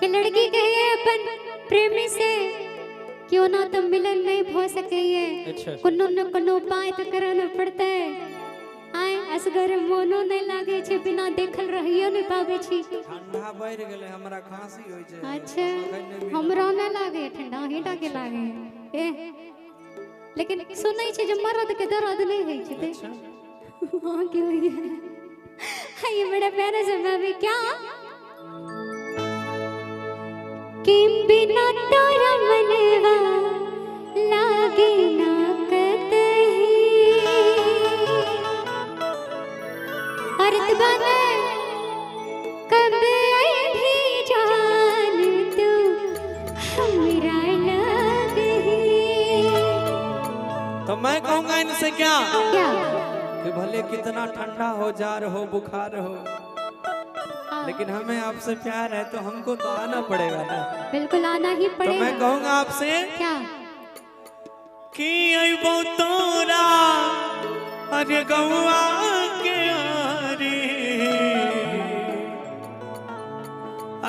कि लड़की कहे अपन प्रेमी से क्यों ना तो मिलन नहीं हो सके ये अच्छा कोनो न कोनो उपाय तो करना पड़ता है। आए असगर मोनो नहीं लागे छे बिना देखल रहियो नहीं पावे छी। ठंडा बढ़ गेले हमरा खांसी होय छै। अच्छा हमरा ना लागे ठंडा हिटा के लागे ए लेकिन सुनै छै जे मर्द के दर्द नहीं होय छै ते हां क्यों है हाय बड़ा प्यारा से भाभी क्या कि बिना तोरा मनवा लागे ना कतही अर्थ बने कब भी जान तू हमरा लगही। तो मैं कहूंगा इनसे क्या क्या कि भले कितना ठंडा हो जार हो बुखार हो लेकिन हमें आपसे प्यार है तो हमको तो आना पड़ेगा ना। बिल्कुल आना ही तो पड़ेगा। मैं कहूंगा आपसे क्या कि अइबो तोरा अरे गौआ के आरे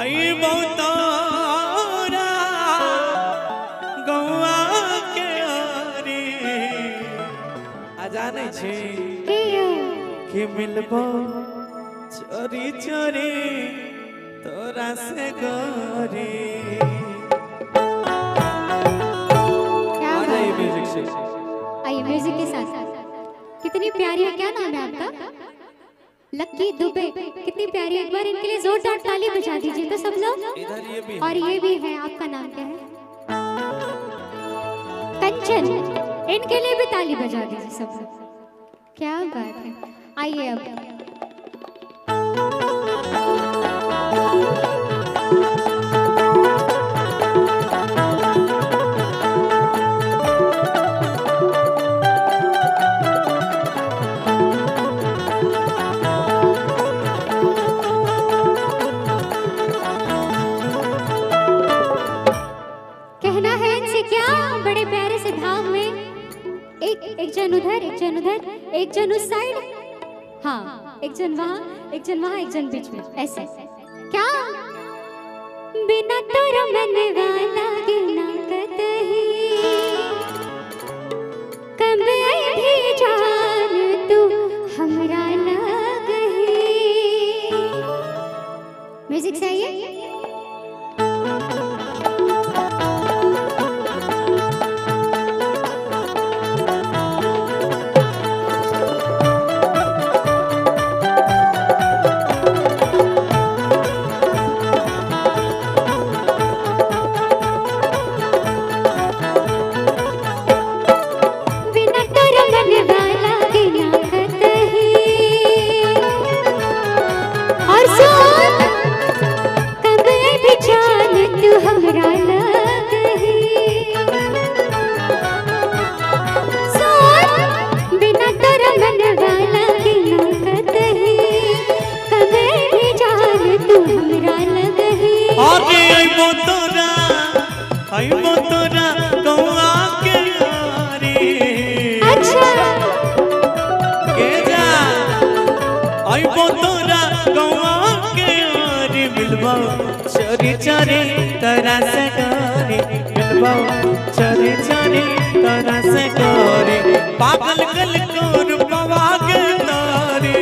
अइबो तोरा गौआ के आरे आ जाने छी कियो कि मिलबो चोरी चोरी तोरा से गोरी। क्या आ बात जाइए है। म्यूजिक से। आइए म्यूजिक के साथ कितनी प्यारी है। क्या नाम है आपका? लक्की दुबे। कितनी प्यारी है। एक बार इनके लिए जोरदार ताली बजा दीजिए तो सब लोग। इधर ये भी और ये भी है। आपका नाम क्या है? कंचन। इनके लिए भी ताली बजा दीजिए सब लोग। क्या बात है। आइए अब कहना है इनसे क्या बड़े प्यारे से भाव में एक जन उधर एक जन उधर एक जन उस साइड। हाँ एक जन वहाँ एक जन वहाँ एक जन बीच में ऐसे। क्या बिना तोरा मनवा लागे ना कतही कब भी जान तू हमरा लगही। म्यूजिक से आइए। अइबो तोरा गौआ के आरे। अच्छा के जा अइबो तोरा गौआ के आरे मिलबो चोरी चोरी तोरा से गोरी मिलबो चोरी चोरी तोरा से गोरी पागल कल कोर पवा के तारे।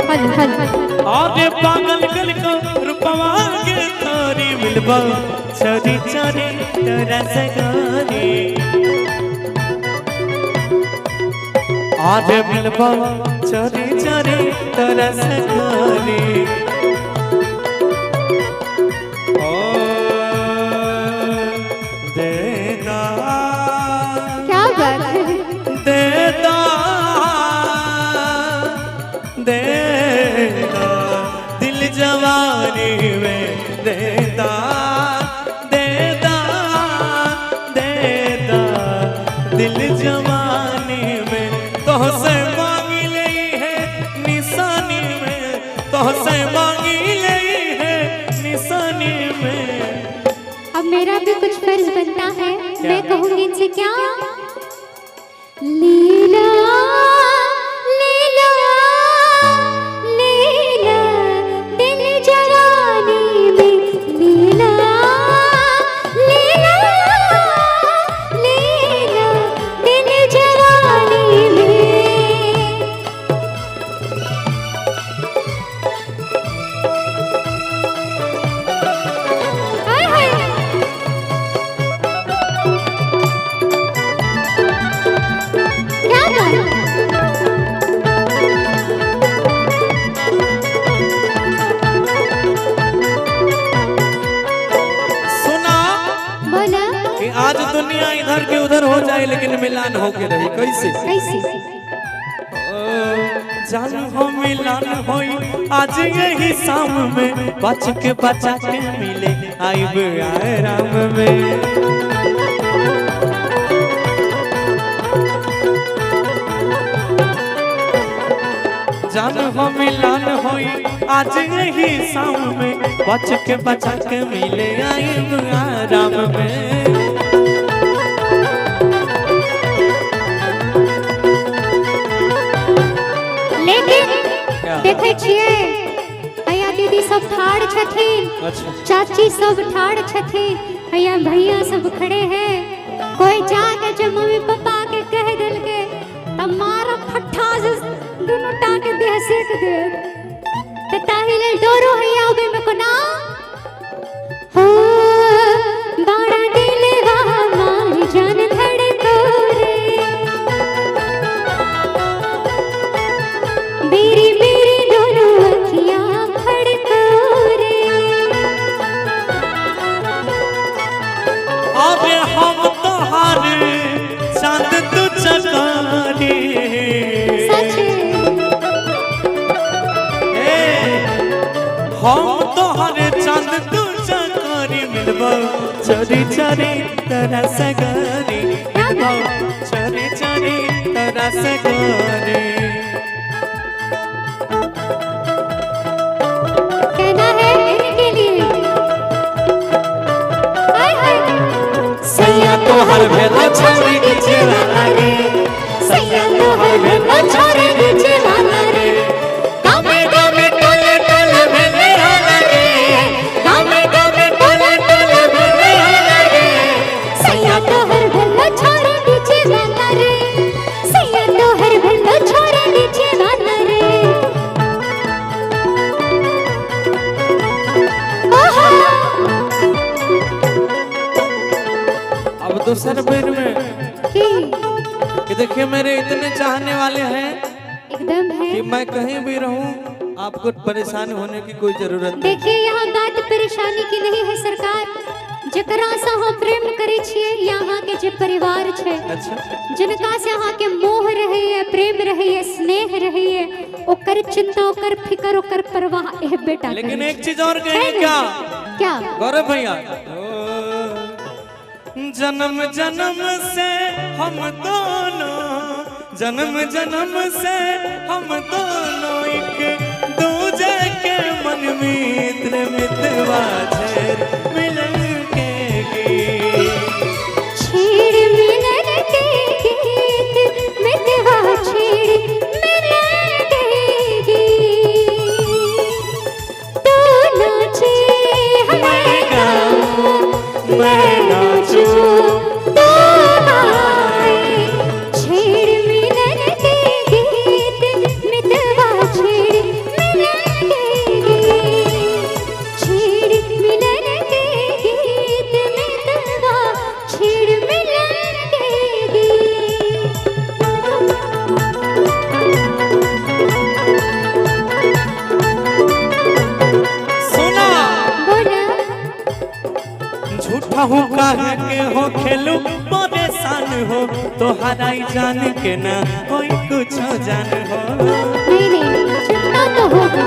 हल हल आगे पागल कल कोर पवा के तारे मिलबो चोरी चोरी तोरा से गोरी आज मिलबो चोरी चोरी तोरा से गोरी। ओ देना क्या बात है। देना देना दिल जवानी में देना देना देना दिल जवानी में तोहसे मांगी लई है निशानी में तोहसे मांगी लई है निशानी में। अब मेरा भी कुछ फर्ज बनता है। मैं कहूँगी इनसे क्या लीला लीला लीला दिल दुनिया इधर के उधर हो जाए लेकिन मिलान होके रही कैसे कैसे जान हो मिलान होई आज यही शाम में बच के बचा के मिले आइब आराम में जान हो मिलान होई आज यही शाम में बच के बचा के मिले आइब आराम में लेकिन देखे छिए भैया दीदी सब ठाड़ छथिन। अच्छा चाची सब ठाड़ छथिन। भैया भैया सब खड़े हैं। कोई जाके जब मम्मी पापा के कह दिल के तब मारा फट्ठा से दोनों टाके देह सेक दे ते ताहिले डोरो हैया उबे में कोना हो बाड़ा दिले वहा मार जान धड़को रे मेरी मेरी दोनों अखियां फड़को रे अबे हम तोहार चांद तू चकारी हम तोहार चांद तू चकारी मिलबो चोरी चोरी तोरा सगारी मिलबो चोरी चोरी तोरा सगारी कहना है इनके लिए हाय हाय सैया तोहर भेला छोरी नीचे वाला रे सैया तोहर भेला छोरी नीचे वाला रे गामे गामे टोले टोले भेले होला रे गामे गामे टोले टोले भेले होला रे सैया तोहर भेला छोरी नीचे वाला रे सैया तोहर भेला छोरी नीचे वाला रे ओहो अब दूसरे बेर में की कि देखिए मेरे इतने चाहने वाले हैं एकदम है। कि मैं कहीं भी रहूं आपको परेशान होने की कोई जरूरत नहीं। देखिए यहाँ बात परेशानी की नहीं है सरकार जकरा से हम प्रेम करे छिए यहाँ के जे परिवार छे अच्छा जिनका से यहाँ के मोह रहे है प्रेम रहे है स्नेह रहे है ओकर चिंता ओकर फिकर ओकर परवाह ए बेटा लेकिन करे एक चीज और कहें क्या क्या गौरव भैया जन्म जन्म से हम दोनों जन्म जन्म से हम दोनों एक दूजे के मन मित्र मितवा छे मिलन के गीत छेड़ मिलन के गीत मितवा छेड़ मिलन के गीत तू नाचे हमारे गाँव मैं नाचूं तू गाए छेड़ मिलन के गीत मितवा छेड़ मिलन के गीत छेड़ मिलन के गीत मितवा छेड़ मिलन के गीत सुना बोला झूठा हूँ काहे के हो खेलू परेशान हो तो हराई जान के ना कोई कुछ जान हो नहीं नहीं चिंता तो होगा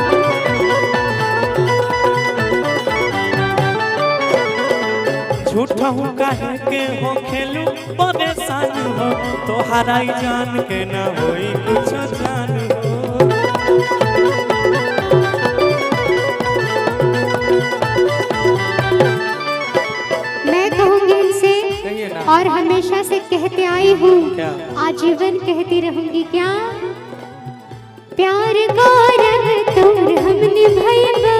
झूठा हूँ काहे के हो खेलू परेशान हो तो हराई जान के ना कोई कुछ जान हो मैं कहूँगी इनसे कहिए ना और हमेशा से कहते आई हूँ क्या आजीवन कहती रहूंगी क्या प्यार गौरव तोर हम निभाएबो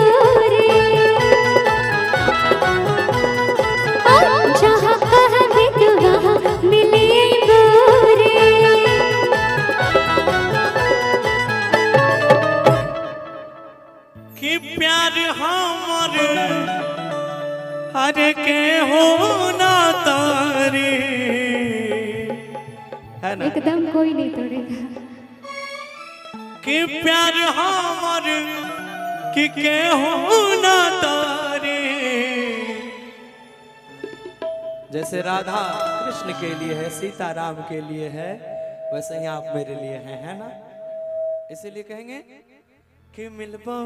रे जहाँ कहबे तू वहाँ मिलेबो रे कि प्यार हमर हर के हो ना तारी है ना एकदम कोई नहीं तोड़ेगा कि प्यार हमर कि के हो ना तारी जैसे राधा कृष्ण के लिए है, सीता राम के लिए है, वैसे ही आप मेरे लिए हैं, है ना? इसीलिए कहेंगे कि मिलबो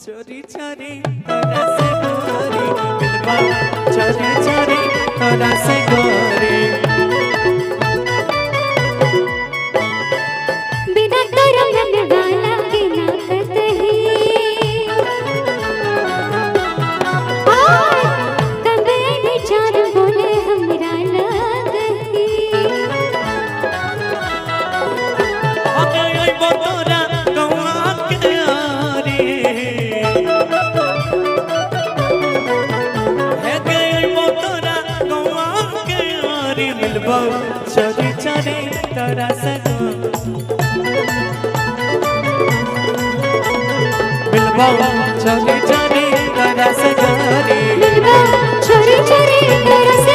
चोरी चोरी तोरा से गोरी, मिलबो चोरी चोरी तोरा से गोरी। बिना तोरा मन वाला के ना कतही, कबे ने जान बोले हमरा लगही। ओके ओइबो तोरा गौआ के यारी, हे गे ओइबो तोरा गौआ के यारी, मिलबो चोरी चोरी तोरा से गोरी, मिलबो चोरी चोरी तोरा से गोरी, मिलबो चोरी चोरी तोरा से